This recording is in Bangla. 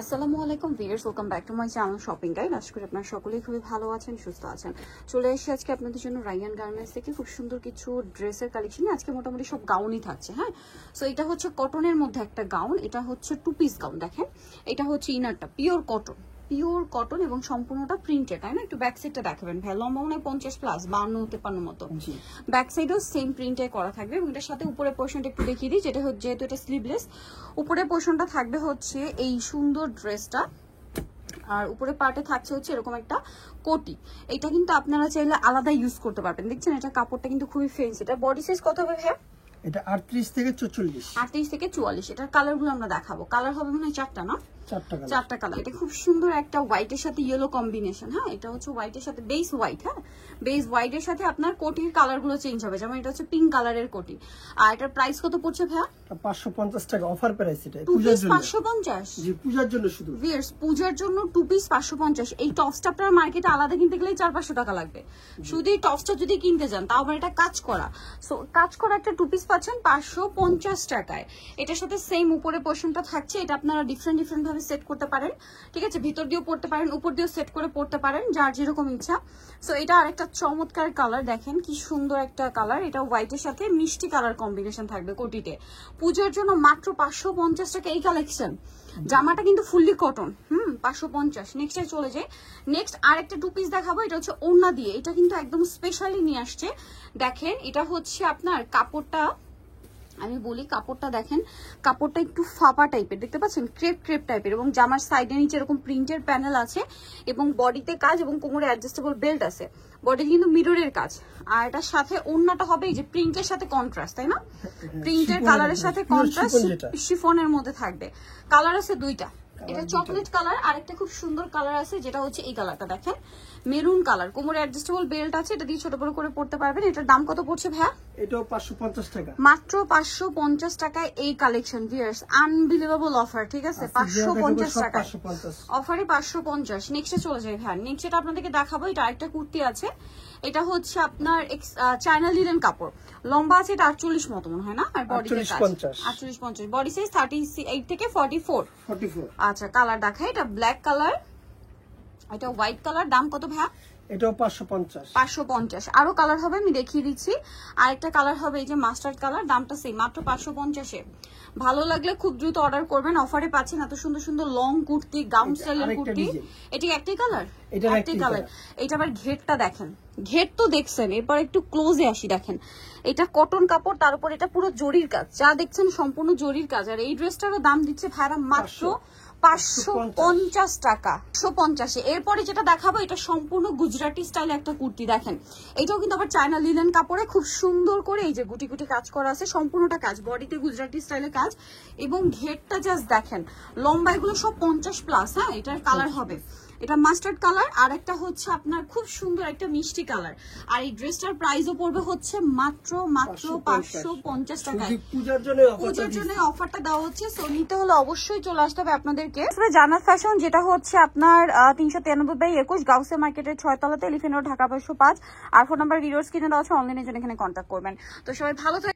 আসসালামু আলাইকুম viewers, welcome back to my channel shopping guide. আশা করি আপনারা সকলেই খুবই ভালো আছেন, সুস্থ আছেন। চলে এসেছি আজকে আপনাদের জন্য রায়ান গার্মেন্টস থেকে খুব সুন্দর কিছু ড্রেসের কালেকশন। আজকে মোটামুটি সব গাউনই থাকছে। হ্যাঁ, সো এটা হচ্ছে কটনের মধ্যে একটা গাউন, এটা হচ্ছে 2 পিস গাউন। দেখেন এটা হচ্ছে ইনারটা পিওর কটন এবং সম্পূর্ণটা প্রিন্টেড, তাই না? একটু ব্যাক সাইডটা দেখাবেন ভাই। লম্বা মনে হয় 50+, 52-53 মতো। ব্যাক সাইডেও সেম প্রিন্টে করা থাকবে এবং এটার সাথে উপরের পোর্শনটা একটু দেখিয়ে দিই, যেটা যেহেতু এটা স্লিভলেস, উপরের পোর্শনটা থাকবে হচ্ছে এই সুন্দর ড্রেসটা, আর উপরে পার্টে থাকছে হচ্ছে এরকম একটা কোটি। এটা কিন্তু আপনারা চাইলে আলাদা ইউজ করতে পারবেন। দেখছেন এটা কাপড়টা কিন্তু খুবই ফেন্সি। এটা বডি সাইজ কত হবে ভাই? এটা 38 থেকে 44। 38 থেকে 44। এটার কালারগুলো আমরা দেখাবো। কালার হবে মনে হয় 4টা, না? 4টা কালার। এটা খুব সুন্দর একটা হোয়াইটের সাথে ইয়েলো কম্বিনেশন। হ্যাঁ, এটা হচ্ছে হোয়াইটের সাথে বেস হোয়াইট। হ্যাঁ, বেস হোয়াইটের সাথে আপনার কোটির কালারগুলো চেঞ্জ হবে। যেমন এটা হচ্ছে পিঙ্ক কালারের কোটি। আর এটার প্রাইস কত পড়ছে ভাইয়া? 550 টাকা অফার প্রাইস। এটা পূজার জন্য 550। জি, পূজার জন্য শুধু। ভিউয়ার্স, পূজার জন্য 2 পিস 550। এই টপসটা আপনার মার্কেটে আলাদা কিনতে গেলে 400-500 টাকা লাগবে। শুধু এই টপসটা যদি কিনতে যান, তাও আবার এটা কাজ করা। সো কাজ করা একটা 2 পিস পাচ্ছেন 550 টাকায়। এটার সাথে সেম উপরে পোর্শনটা থাকছে। এটা আপনারা ডিফারেন্ট ভাবে সেট করতে পারেন। ঠিক আছে, ভিতর দিয়েও পড়তে পারেন, উপর দিয়েও সেট করে পড়তে পারেন, যার যেরকম ইচ্ছা। সো এটা আরেকটা চমৎকার কালার। দেখেন কি সুন্দর একটা কালার। এটা হোয়াইটের সাথে মিষ্টি কালার কম্বিনেশন থাকবে কোটিতে। পূজার জন্য মাত্র 550 টাকা এই কালেকশন। জামাটা কিন্তু ফুললি কটন। 550। নেক্সটে চলে যাই। নেক্সট আরেকটা 2 পিস দেখাবো। এটা হচ্ছে ওড়না দিয়ে। এটা কিন্তু একদম স্পেশালি নিয়ে আসছে। দেখেন এটা হচ্ছে আপনার কাপড়টা, আমি বলি কাপড়টা দেখেন, কাপড়টা একটু ফাঁপা টাইপের, দেখতে পাচ্ছেন? ক্রেপ টাইপের, এবং জামার সাইডে নিচে এরকম প্রিন্টের প্যানেল আছে এবং বডিতে কাজ এবং কোমরে অ্যাডজাস্টেবল বেল্ট আছে। বডি কিন্তু মিররের কাজ। আর এটার সাথে ওড়নাটা হবে এই যে প্রিন্টের সাথে কন্ট্রাস্ট, তাই না? প্রিন্টের কালারের সাথে কন্ট্রাস্ট শিফনের মধ্যে থাকবে। কালার আছে 2টা। এটা চকলেট কালার, আরেকটা খুব সুন্দর কালার আছে যেটা হচ্ছে এই কালারটা। দেখেন মেরুন কালার, কোমরে অ্যাডজাস্টেবল বেল্ট আছে, এটা দিয়ে ছোট বড় করে পড়তে পারবেন। এটার দাম কত পড়ছে ভাইয়া? এটাও 550 টাকা। মাত্র 550 টাকায় এই কালেকশন। Viewers, unbelievable offer. ঠিক আছে, 550 টাকা অফারে 550। নেক্সটে চলে যাই ভাই। নেক্সট এটা আপনাদেরকে দেখাবো। এটা আরেকটা কুর্তি আছে। এটা হচ্ছে আপনার চায়না লিনেন কাপড়। লম্বা আছে এটা 48 মতো মনে হয়, না? আর বডি 48-50। বডি সাইজ 38 থেকে 44। আচ্ছা, কালার দেখাই। এটা ব্ল্যাক কালার, এটা হোয়াইট কালার। দাম কত ভাইয়া? এটাও 550। আরো কালার হবে, আমি দেখিয়ে দিচ্ছি। আরেকটা কালার হবে এই যে মাস্টার্ড কালার। দামটা সেম, মাত্র 550-এ। ভালো লাগলে খুব দ্রুত অর্ডার করবেন। অফারে পাচ্ছেন এত সুন্দর সুন্দর লং কুর্তি, গাউন স্টাইলের কুর্তি। এটা একটাই কালার, একটাই কালার। এটা আবার ঘেরটা দেখেন, ঘের তো দেখছেন। এরপর একটু ক্লোজে আসি। দেখেন এটা কটন কাপড়, তার উপর এটা পুরো জরির কাজ। যা দেখছেন সম্পূর্ণ জরির কাজ। আর এই ড্রেসটারও দাম দিচ্ছে ভাইরা মাত্র 550 টাকা। 550-এ। এরপরে যেটা দেখাবো এটা সম্পূর্ণ গুজরাটি স্টাইলে একটা কুর্তি। দেখেন এটাও কিন্তু আবার চায়না লিনেন কাপড়ে খুব সুন্দর করে এই যে গুটি গুটি কাজ করা আছে। সম্পূর্ণটা কাজ, বডিতে গুজরাটি স্টাইলে কাজ এবং ঘেরটা জাস্ট দেখেন। লম্বা এগুলো সব 50+। হ্যাঁ, এটার কালার হবে, এটা মাস্টার্ড কালার, আর একটা হচ্ছে আপনার খুব সুন্দর একটা মিষ্টি কালার। আর এই ড্রেসটার প্রাইসও পড়বে হচ্ছে মাত্র 550 টাকায়। পূজার জন্য অফারটা দেওয়া হচ্ছে। সো নিতে হলে অবশ্যই চলে আসতে হবে আপনাদেরকে জান্নাত ফ্যাশন, যেটা হচ্ছে আপনার 393/21 গাউসে মার্কেটের 6 তলাতে, এলিফ্যান্ট রোড, ঢাকা 505। আর ফোন নাম্বার ভিডিওর স্ক্রিনে দেওয়া আছে। অনলাইনের জন্য এখানে কন্ট্যাক্ট করবেন। তো সবাই ভালো থাকবেন।